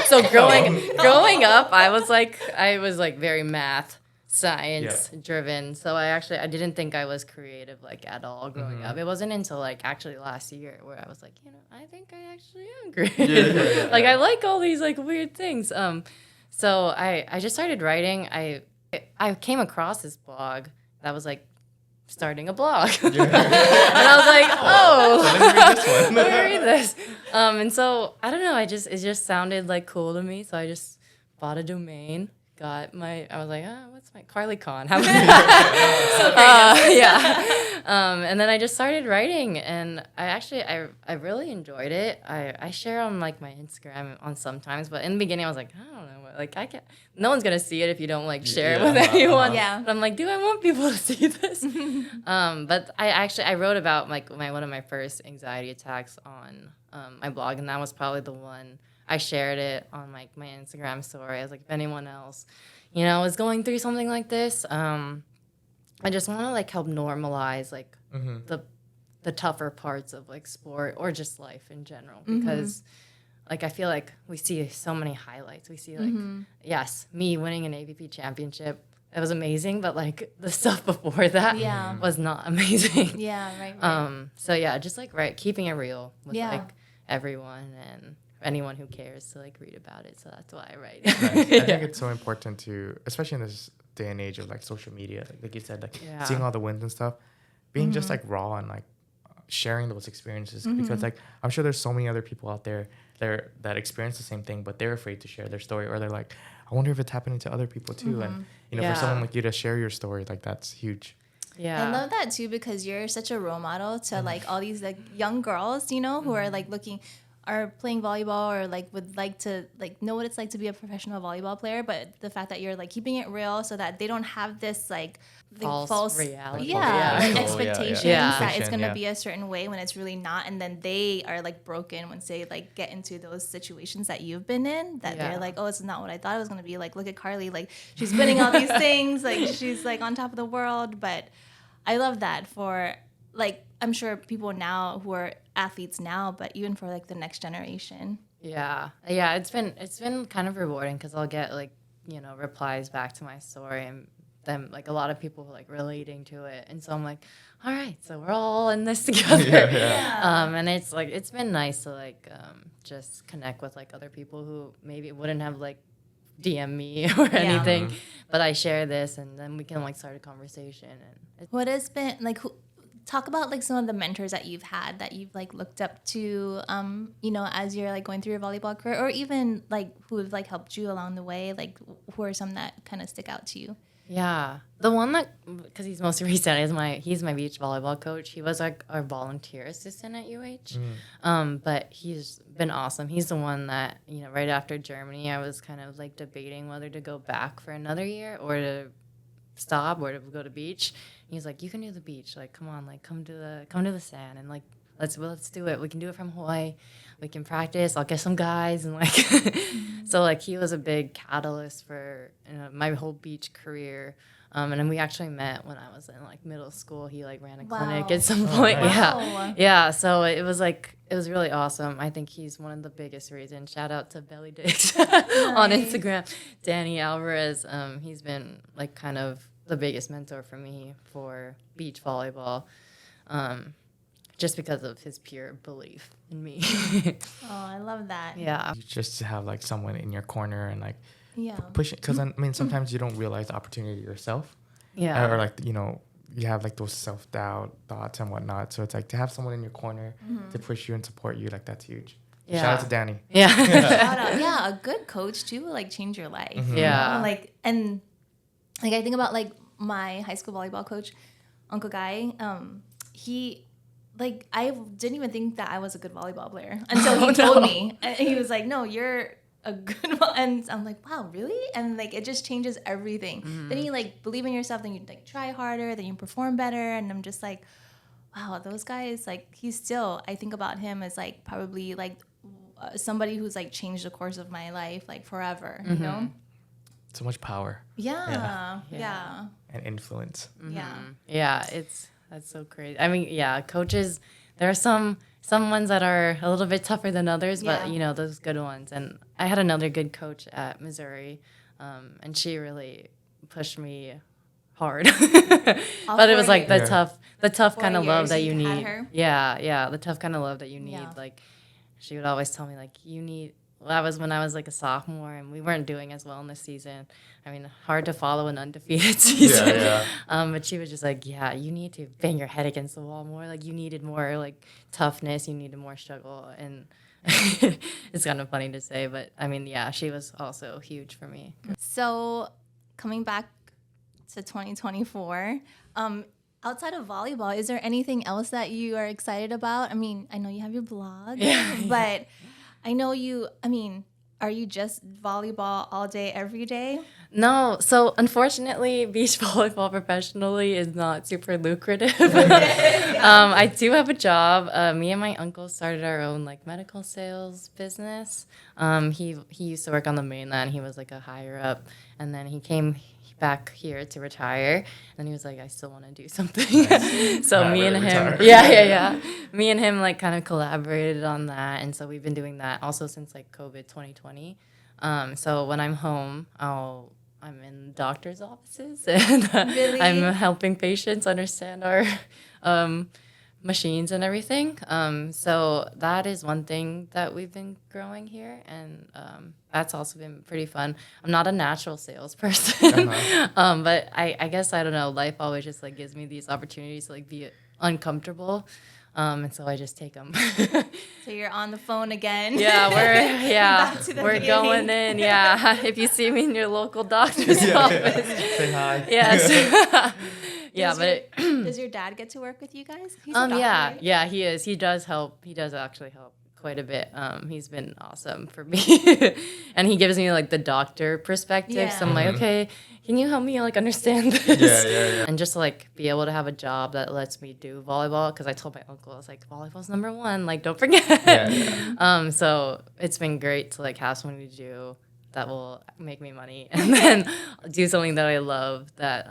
So growing up, I was like very math, science driven. So I didn't think I was creative like at all growing up. It wasn't until like actually last year where I was like, I think I actually am creative. Like I like all these like weird things. So I just started writing. I came across this blog that was like starting a blog. And I was like, oh, let me read this. And so I don't know, it just sounded like cool to me. So I just bought a domain, I was like, what's my Carly Con? How about that? And then I just started writing, and I really enjoyed it. I share on like my Instagram on sometimes, but in the beginning I was like, I don't know, like I can't. No one's gonna see it if you don't like share it with anyone. But I'm like, do I want people to see this? But I wrote about like one of my first anxiety attacks on my blog, and that was probably the one. I shared it on like my Instagram story. I was like, if anyone else, you know, is going through something like this, I just want to like help normalize like the tougher parts of like sport or just life in general, because like I feel like we see so many highlights. We see like yes, me winning an AVP championship. It was amazing, but like the stuff before that was not amazing. Yeah, right. So yeah, just like keeping it real with like everyone and anyone who cares to like read about it. So that's why I write. Nice. I think it's so important to, especially in this day and age of like social media, like you said, like seeing all the wins and stuff, being just like raw and like sharing those experiences, because like I'm sure there's so many other people out there that experience the same thing, but they're afraid to share their story, or they're like, I wonder if it's happening to other people too. And you know, for someone like you to share your story, like that's huge. Yeah, I love that too, because you're such a role model to like all these like young girls, you know, who are like are playing volleyball, or like would like to like know what it's like to be a professional volleyball player, but the fact that you're like keeping it real so that they don't have this like false reality, like expectations that it's going to Yeah. be a certain way when it's really not, and then they are like broken once they like get into those situations that you've been in, that they're like, oh, it's not what I thought it was going to be. Like, look at Carly, like she's winning all these things, like she's like on top of the world. But I love that for like, I'm sure people now who are athletes now, but even for like the next generation. Yeah, it's been kind of rewarding, because I'll get like, you know, replies back to my story, and them like a lot of people like relating to it, and so I'm like, all right, so we're all in this together. And it's like, it's been nice to like just connect with like other people who maybe wouldn't have like DM me or anything, but I share this, and then we can like start a conversation. And What has been like? Talk about like some of the mentors that you've had that you've like looked up to, you know, as you're like going through your volleyball career, or even like who have like helped you along the way. Like, who are some that kind of stick out to you? yeah, the one that, because he's most recent, he's my beach volleyball coach. He was like our volunteer assistant at UH, but he's been awesome. He's the one that, you know, right after Germany, I was kind of like debating whether to go back for another year or to stop or to go to beach. He's like, you can do the beach. Like, come on, like come to the sand, and like let's do it. We can do it from Hawaii. We can practice. I'll get some guys, and like so like he was a big catalyst for, you know, my whole beach career. And then we actually met when I was in like middle school. He like ran a clinic at some point. Wow. Yeah. So it was really awesome. I think he's one of the biggest reasons. Shout out to Belly Dicks on Instagram, Danny Alvarez. He's been like kind of the biggest mentor for me for beach volleyball, just because of his pure belief in me. Oh, I love that. Yeah. Just to have like someone in your corner and like Yeah. push it, because I mean sometimes you don't realize the opportunity yourself, Yeah. or like, you know, you have like those self-doubt thoughts and whatnot, so it's like to have someone in your corner to push you and support you, like that's huge. Yeah. Shout out to Danny. Yeah. Shout out. Yeah, a good coach too will like change your life. you Yeah. know? Like, and like I think about like my high school volleyball coach, Uncle Guy. He like, I didn't even think that I was a good volleyball player until he told me. And he was like, no, you're a good one. And I'm like, wow, really? And like, it just changes everything. Then you like believe in yourself, then you like try harder, then you perform better. And I'm just like, wow, those guys, like, he's still, I think about him as like probably like somebody who's like changed the course of my life, like forever, you know? So much power Yeah. and influence. Yeah, that's so crazy. I mean, yeah, coaches, there are some ones that are a little bit tougher than others, but you know, those good ones. And I had another good coach at Missouri, and she really pushed me hard. But it was like the tough kind of love that you need. Yeah, the tough kind of love that you need. Like, she would always tell me like, you need. Well, that was when I was like a sophomore, and we weren't doing as well in this season. I mean, hard to follow an undefeated season. But she was just like, yeah, you need to bang your head against the wall more. Like, you needed more like toughness. You needed more struggle. And it's kind of funny to say, but I mean, yeah, she was also huge for me. So coming back to 2024, outside of volleyball, is there anything else that you are excited about? I mean, I know you have your blog, but I know you, I mean, Are you just volleyball all day, every day? No, so unfortunately, beach volleyball professionally is not super lucrative. I do have a job. Me and my uncle started our own like medical sales business. He used to work on the mainland. He was like a higher up, and then he came back here to retire. And he was like, I still want to do something. So Not me and really him, retire. yeah. Me and him like kind of collaborated on that, and so we've been doing that also since like COVID 2020. So when I'm home, I'm in doctor's offices and Really? I'm helping patients understand our machines and everything. So that is one thing that we've been growing here, and that's also been pretty fun. I'm not a natural salesperson, but I guess, I don't know, life always just like gives me these opportunities to like be uncomfortable. And so I just take them. So you're on the phone again. Back to the we're beginning. going in. Yeah, if you see me in your local doctor's office, Say hi. yes. Yeah, but Does your dad get to work with you guys? He's a doctor, right? yeah, he is. He does help. He does actually help quite a bit. He's been awesome for me, and he gives me like the doctor perspective. So I'm like, okay, can you help me like understand this? Yeah. And just to, like, be able to have a job that lets me do volleyball, because I told my uncle, I was like, volleyball's number one. Like, don't forget. Yeah. So it's been great to like have something to do that will make me money, and then do something that I love that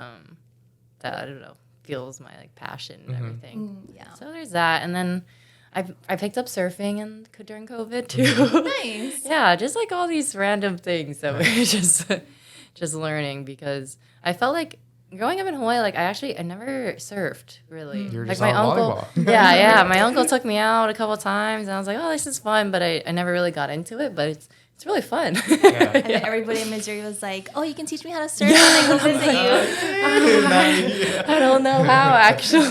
I don't know, fuels my like passion and everything. Yeah. So there's that, and then I picked up surfing and during COVID too. Nice. Yeah, just like all these random things that we're just learning, because I felt like growing up in Hawaii, like I never surfed really. You were Like just my on uncle, volleyball. yeah, my uncle took me out a couple times, and I was like, oh, this is fun, but I never really got into it. But it's really fun. And then everybody in Missouri was like, "Oh, you can teach me how to surf when I go visit you." I don't know how, actually.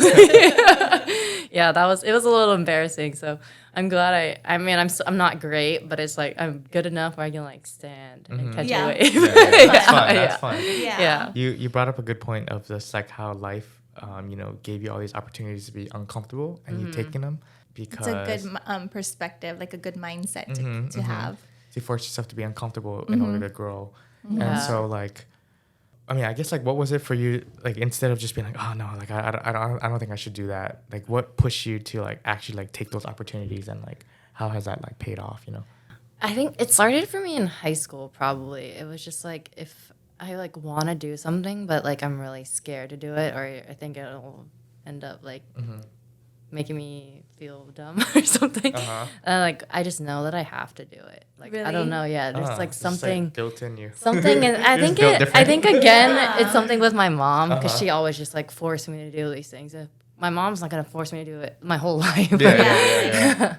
Yeah, it was a little embarrassing. So I'm glad I'm not great, but it's like I'm good enough where I can like stand and catch Yeah. a wave. That's fun. That's fun. Yeah. You brought up a good point of just like how life, gave you all these opportunities to be uncomfortable, and you've taken them because It's a good perspective, like a good mindset to have. you force yourself to be uncomfortable in order to grow. Yeah. And so like, I mean, I guess like, what was it for you? Like, instead of just being like, oh no, like I don't think I should do that. Like, what pushed you to like actually like take those opportunities, and like how has that like paid off? I think it started for me in high school. Probably it was just like, if I like want to do something, but like I'm really scared to do it, or I think it'll end up like making me feel dumb or something. Like I just know that I have to do it. Like I don't know. Yeah, there's like something built in you. something, and I think built different. it's something with my mom, because she always just like forced me to do these things. My mom's not gonna force me to do it my whole life. Yeah.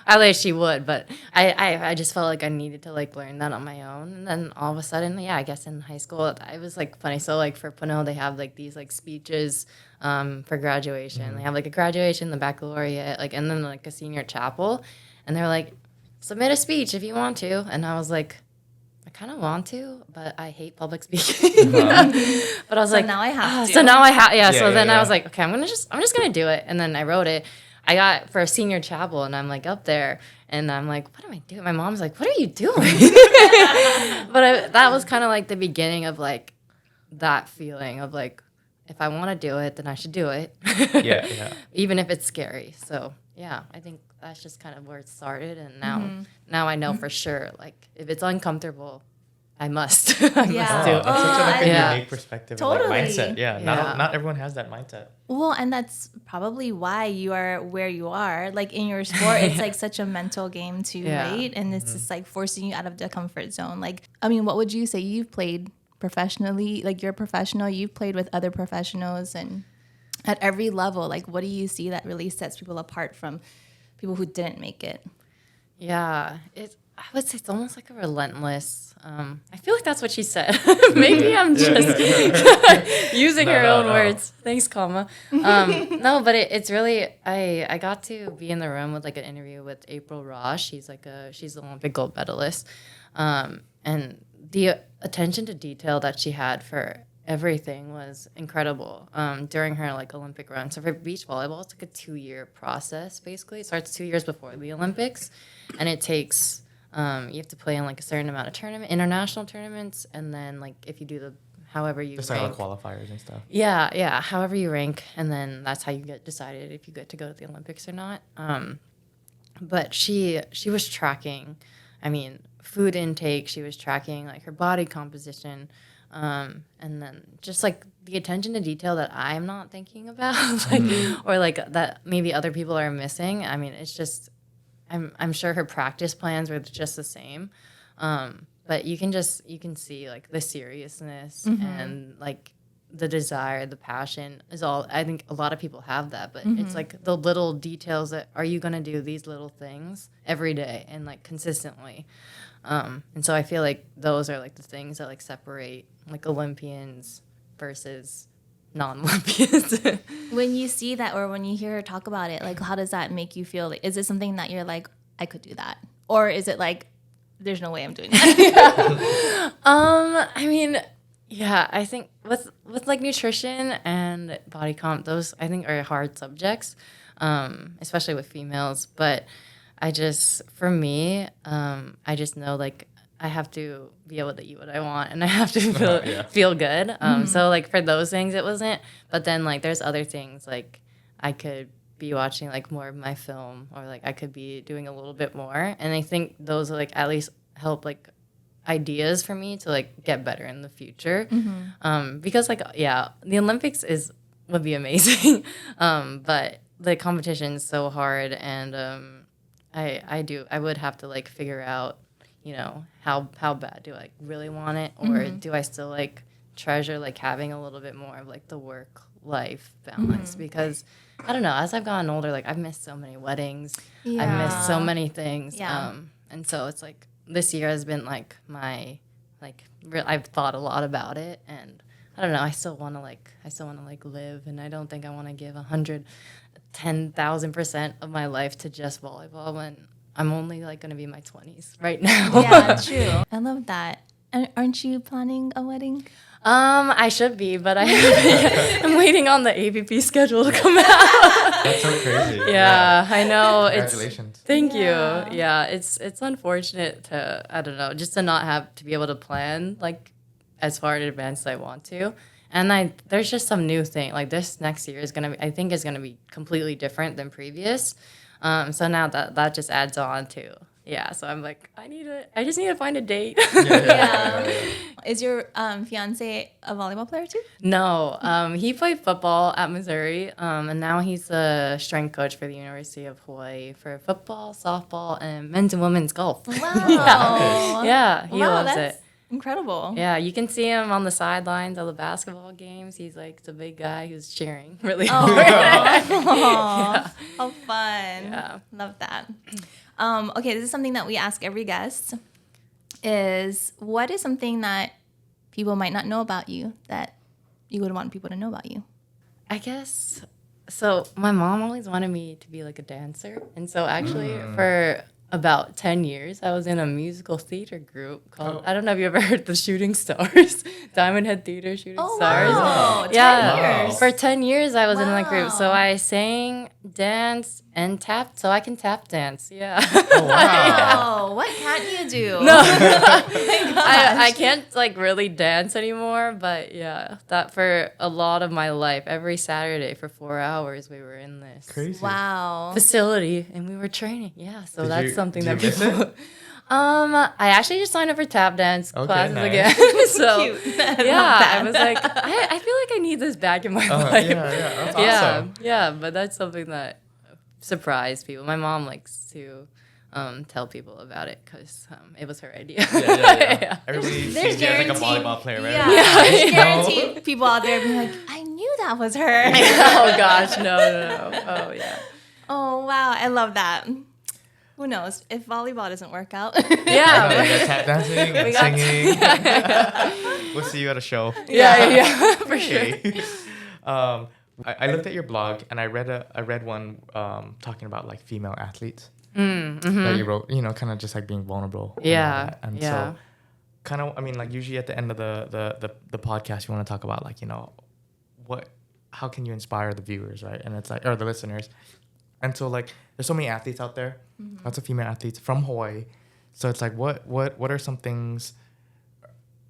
I wish she would, but I just felt like I needed to like learn that on my own. And then all of a sudden, I guess in high school, it was like funny. So like for Punahou, they have like these like speeches for graduation. They have like a graduation, the baccalaureate, like, and then like a senior chapel. And they're like, submit a speech if you want to. And I was like, I kind of want to, but I hate public speaking. But I was like, now I have to. So now I have, So then I yeah. was like, okay, I'm just gonna do it. And then I wrote it. I got for a senior chapel, and I'm like up there, and I'm like, what am I doing? My mom's like, what are you doing? But that was kind of like the beginning of like that feeling of like, if I want to do it, then I should do it. Yeah. Even if it's scary. So yeah, I think that's just kind of where it started, and now I know for sure, like if it's uncomfortable, I must. I must do That's it. such a like, Yeah. unique perspective, Totally. like mindset. Yeah. Yeah. Not everyone has that mindset. Well, and that's probably why you are where you are. Like in your sport, it's like such a mental game too, Yeah. right? And it's just like forcing you out of the comfort zone. Like, I mean, what would you say? You've played professionally, like you're a professional, you've played with other professionals, and at every level, like what do you see that really sets people apart from people who didn't make it? Yeah, I would say it's almost like a relentless. I feel like that's what she said. Maybe I'm just using her own words. Thanks, comma. No, but it's really. I got to be in the room with like an interview with April Ross. She's the Olympic gold medalist, and the attention to detail that she had for everything was incredible during her like Olympic run. So for beach volleyball, it's like a 2-year process basically. It starts 2 years before the Olympics, and it takes You have to play in like a certain amount of international tournaments, and then like if you do however you Just rank. like qualifiers and stuff. Yeah, however you rank, and then that's how you get decided if you get to go to the Olympics or not. But she was tracking, I mean, food intake. She was tracking like her body composition, and then just like the attention to detail that I'm not thinking about, like or like that maybe other people are missing. I mean, it's just I'm sure her practice plans were just the same, but you can see like the seriousness and like the desire, the passion is all. I think a lot of people have that, but it's like the little details that are you gonna do these little things every day and like consistently, and so I feel like those are like the things that like separate like Olympians versus non-Olympians. When you see that or when you hear her talk about it, like how does that make you feel? Like, is it something that you're like, I could do that? Or is it like, there's no way I'm doing that? I mean, yeah, I think with like nutrition and body comp, those I think are hard subjects, especially with females. But for me, I just know like I have to be able to eat what I want, and I have to feel good. So like for those things, it wasn't. But then like there's other things like I could be watching like more of my film, or like I could be doing a little bit more. And I think those like at least help like ideas for me to like get better in the future. Because like the Olympics would be amazing, but the competition is so hard, and I would have to like figure out, you know, how bad do I really want it, or do I still like treasure like having a little bit more of like the work life balance, because I don't know, as I've gotten older, like I've missed so many weddings, I've missed so many things, and so it's like this year has been like my like I've thought a lot about it, and I don't know, I still want to like live, and I don't think I want to give 110,000% of my life to just volleyball when I'm only like going to be in my 20s right now. Yeah, true. I love that. And aren't you planning a wedding? I should be, but I'm waiting on the AVP schedule to come out. That's so crazy. Yeah, I know. Congratulations. Thank you. Yeah, it's unfortunate to, I don't know, just to not have to be able to plan like as far in advance as I want to. And there's just some new thing. Like this next year is I think is gonna be completely different than previous. So now that just adds on to. Yeah, so I'm like, I just need to find a date. Yeah. Is your fiance a volleyball player too? No, he played football at Missouri, and now he's a strength coach for the University of Hawaii for football, softball, and men's and women's golf. Wow. Yeah, he loves that's it. Incredible. Yeah, you can see him on the sidelines of the basketball games. He's like the big guy who's cheering really hard. Yeah. How fun. Yeah. Love that. Okay, this is something that we ask every guest, is what is something that people might not know about you that you would want people to know about you? I guess, so my mom always wanted me to be like a dancer. And so actually for about 10 years, I was in a musical theater group called, I don't know if you ever heard the Shooting Stars, Diamond Head Theater Shooting Stars. Wow. Yeah, 10 years. for 10 years I was in that group. So Wow. I sang, danced, and tapped, so I can tap dance. Yeah. Oh, wow. Oh, what can't you do? No. Oh my gosh. I can't like really dance anymore, but yeah, that for a lot of my life, every Saturday for 4 hours, we were in this Crazy. Wow. facility and we were training. Yeah, so Did that's you- something do you that miss people. it? I actually just signed up for tap dance classes nice. again. So Cute. yeah, I was like, I feel like I need this back in my life. Yeah, that's awesome. Yeah, but that's something that surprised people. My mom likes to tell people about it because it was her idea. Yeah. Everybody There's sees you as like a guaranteed- volleyball player, right? Yeah, there's guaranteed people out there being like, I knew that was her. Oh gosh, no. Oh yeah. Oh, wow. I love that. Who knows? If volleyball doesn't work out. I know, you Yeah. got tap dancing and got- singing. We'll see you at a show. Yeah, for sure. Okay. I looked at your blog and I read one talking about like female athletes that you wrote. You know, kind of just like being vulnerable. and all Yeah, that. And yeah. so, kind of, I mean, like usually at the end of the podcast, you want to talk about like, you know, how can you inspire the viewers, right? And it's like, or the listeners. And so like, there's so many athletes out there, lots of female athletes from Hawaii. So it's like, what are some things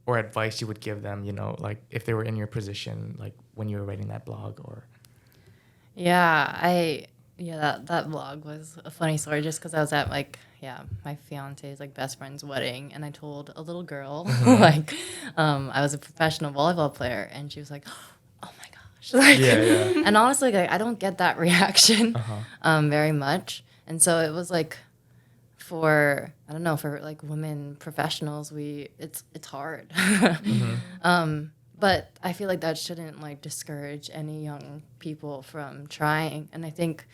or advice you would give them, you know, like if they were in your position, like when you were writing that blog or? That vlog was a funny story just because I was at my fiance's like best friend's wedding, and I told a little girl I was a professional volleyball player, and she was like, oh my gosh, and honestly, like, I don't get that reaction very much, and so it was like for like women professionals, it's hard. But I feel like that shouldn't like discourage any young people from trying. And I think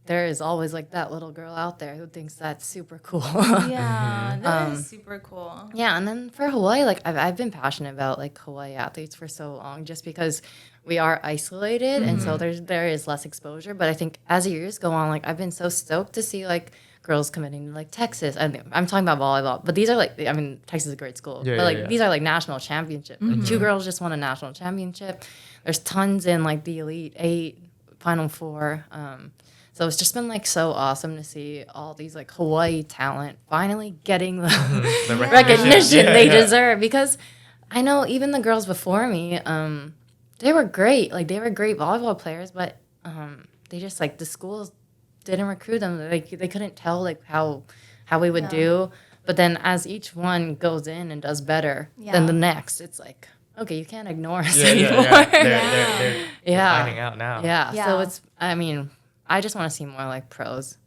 there is always like that little girl out there who thinks that's super cool. Yeah, that is super cool. Yeah, and then for Hawaii, like I've been passionate about like Hawaii athletes for so long, just because we are isolated, and so there is less exposure. But I think as the years go on, like I've been so stoked to see like girls committing to like Texas. I'm talking about volleyball, but these are like, I mean, Texas is a great school, these are like national championships. Like 2 girls just won a national championship. There's tons in like the Elite 8, Final 4. So it's just been like so awesome to see all these like Hawaii talent finally getting the recognition they deserve, because I know even the girls before me, they were great. Like they were great volleyball players, but they just like the schools didn't recruit them. Like they couldn't tell like how we would do. But then as each one goes in and does better than the next, it's like, okay, you can't ignore us anymore. They're finding out now. Yeah. So it's, I mean, I just want to see more like pros,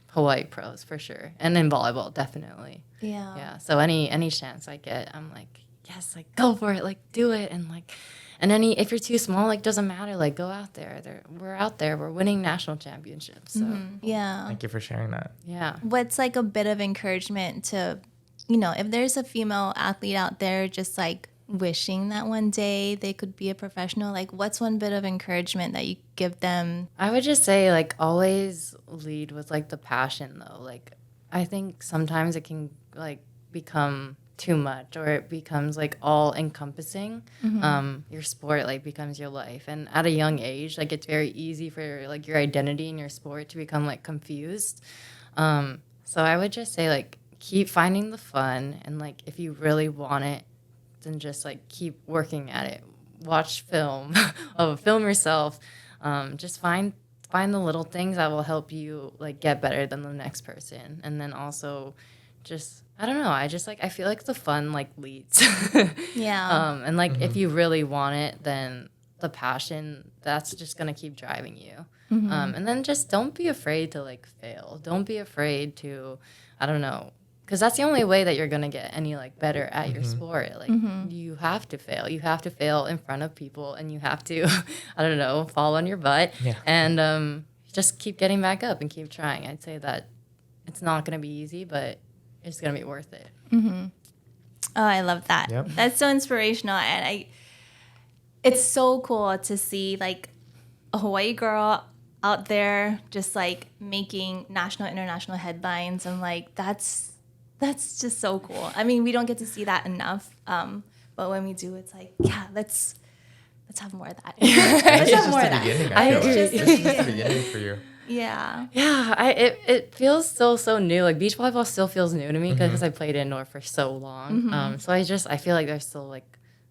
Hawaii pros for sure, and in volleyball definitely. Yeah. So any chance I get, I'm like, yes, like go for it, like do it, and like. And if you're too small, like, doesn't matter. Like, go out there. We're out there. We're winning national championships. So, Yeah. Thank you for sharing that. Yeah. What's, like, a bit of encouragement to, you know, if there's a female athlete out there just, like, wishing that one day they could be a professional, like, what's one bit of encouragement that you give them? I would just say, like, always lead with, like, the passion, though. Like, I think sometimes it can, like, become too much, or it becomes like all encompassing. Your sport like becomes your life, and at a young age, like it's very easy for like your identity in your sport to become like confused. So I would just say like keep finding the fun, and like if you really want it, then just like keep working at it. Watch film, film yourself. Just find the little things that will help you like get better than the next person, and then also just I don't know. I feel like the fun like leads. Yeah. And like if you really want it, then the passion, that's just gonna keep driving you. And then just don't be afraid to like fail. Don't be afraid to, I don't know, because that's the only way that you're gonna get any like better at your sport. Like you have to fail. You have to fail in front of people, and you have to, I don't know, fall on your butt and just keep getting back up and keep trying. I'd say that it's not gonna be easy, but it's gonna be worth it. Oh, I love that. Yep. That's so inspirational, and it's so cool to see like a Hawaii girl out there just like making national, international headlines, and like that's just so cool. I mean, we don't get to see that enough, but when we do, it's like, yeah, let's have more of that. Let's have more of that. I agree. It's It's just just the beginning for you. Yeah. Yeah, it feels so new. Like beach volleyball still feels new to me because I played indoor for so long. So I feel like there's still like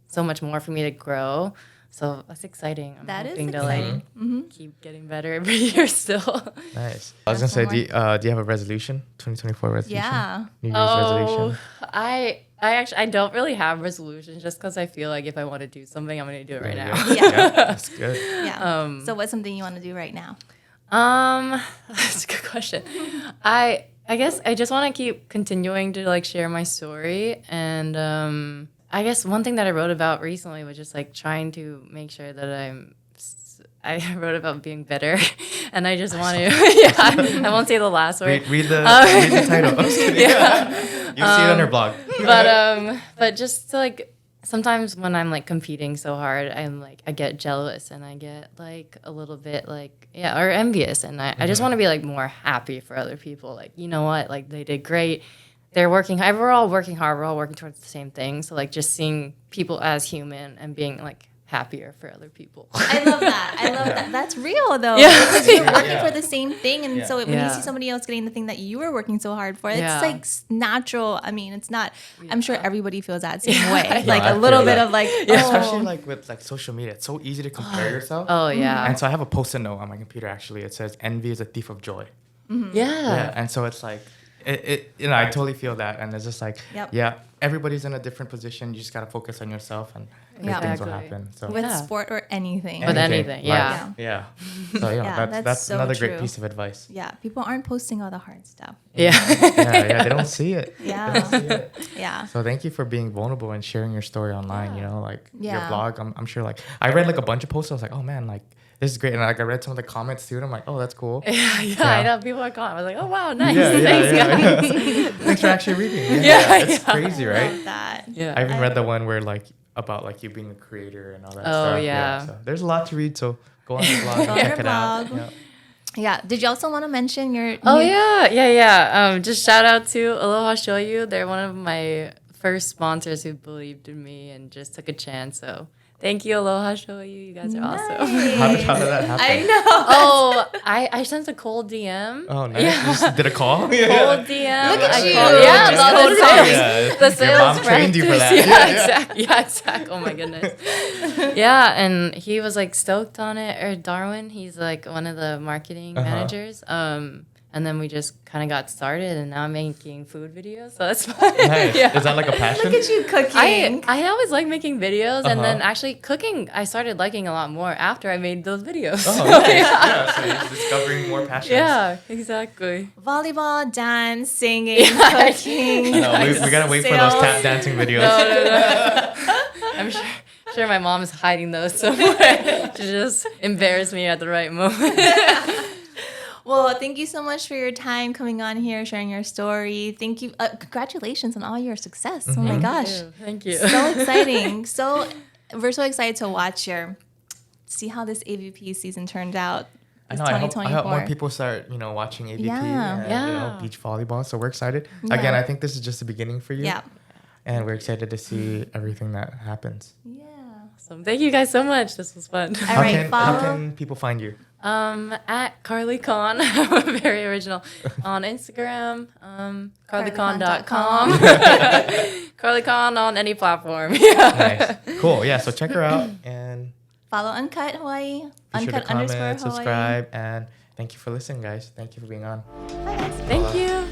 so much more for me to grow. So that's exciting. I'm That is hoping to exciting. like keep getting better every year still. Nice. I was gonna say, do you have a resolution? 2024 resolution? Yeah. New Year's resolution. I don't really have resolutions, just because I feel like if I want to do something, I'm gonna do it right now. Yeah. That's good. Yeah. So what's something you want to do right now? That's a good question. I guess I just want to keep continuing to like share my story, and I guess one thing that I wrote about recently was just like trying to make sure that I wrote about being better, and I just want to I won't say the last word. Read the title. I'm just kidding. You'll see it on her blog. But just to like sometimes when I'm like competing so hard, I get jealous, and I get like a little bit like or envious, and I just want to be like more happy for other people. Like, you know what, like they did great. They're working. We're all working hard. We're all working towards the same thing. So like just seeing people as human and being like happier for other people. I love that. I love that. That's real though. Yeah. Because you're working Yeah. for the same thing. And so when you Yeah. see somebody else getting the thing that you were working so hard for, it's Yeah. like natural. I mean, it's not, I'm sure everybody feels that same way. No, Like I a little feel bit that. of like, Especially oh, like with like social media, it's so easy to compare yourself. Oh yeah. And so I have a post-it note on my computer. Actually, it says, "Envy is a thief of joy." Mm-hmm. Yeah, and so it's like, I totally feel that, and it's just like, Yep. yeah, everybody's in a different position. You just gotta focus on yourself, and great Yeah. things will Exactly. happen. So with Yeah. sport or anything. With anything, yeah. life, yeah. So Yeah, that's that's so another true. great piece of advice. Yeah, people aren't posting all the hard stuff. Yeah. Yeah, they don't see it. Yeah. They don't see it. Yeah. So thank you for being vulnerable and sharing your story online. You know, like your Yeah. blog. I'm sure. Like I read like a bunch of posts. I was like, oh man, like this is great. And like I read some of the comments too. And I'm like, oh, that's cool. I know people are calling. I was like, oh wow, nice. Yeah, Thanks, yeah, guys. yeah. Thanks for actually reading. Yeah, It's crazy, right? Love that. Yeah. I even read the one where like about like you being a creator and all that Oh, stuff. yeah. So there's a lot to read. So go on your blog Go and on check your it out. blog. Yeah. Yeah. Did you also want to mention your? Oh new- yeah. Just shout out to Aloha Shoyu. They're one of my first sponsors who believed in me and just took a chance. So thank you, Aloha Shoyu. You guys are awesome. How did that happen? I know. Oh, I sent a cold DM. Oh, nice. You just did a call? Cold DM. Look at I you. called- Yeah, Just all cold the calling. sales. Yeah, The your sales mom trained you for practice. that. Yeah, exactly. Oh my goodness. Yeah, and he was like stoked on it. Or Darwin, he's like one of the marketing managers. And then we just kind of got started, and now I'm making food videos, so that's fun. Nice. Yeah. Is that like a passion? Look at you cooking. I always like making videos, and then actually cooking, I started liking a lot more after I made those videos. Oh, nice. Yeah, so you're discovering more passions. Yeah, exactly. Volleyball, dance, singing, cooking. No, we gotta wait for those Sales. tap dancing videos. No. I'm sure my mom is hiding those somewhere to just embarrass me at the right moment. Well, thank you so much for your time coming on here, sharing your story. Thank you. Congratulations on all your success. Oh my gosh. Thank you. So exciting. We're so excited to see how this AVP season turned out. I This know. I hope 2024. more people start, watching AVP Yeah. and Yeah. beach volleyball. So we're excited. Yeah. Again, I think this is just the beginning for you. Yeah. And we're excited to see everything that happens. Yeah. Awesome. Thank you guys so much. This was fun. All right, How follow. can people find you? At Carly Con, very original, on Instagram, carlycon.com. Carly Con on any platform. Yeah. Nice. Cool. Yeah. So check her out and Follow Uncut Hawaii. be sure to Uncut comment, _Hawaii. subscribe, and thank you for listening, guys. Thank you for being on. Bye, guys. Thank you.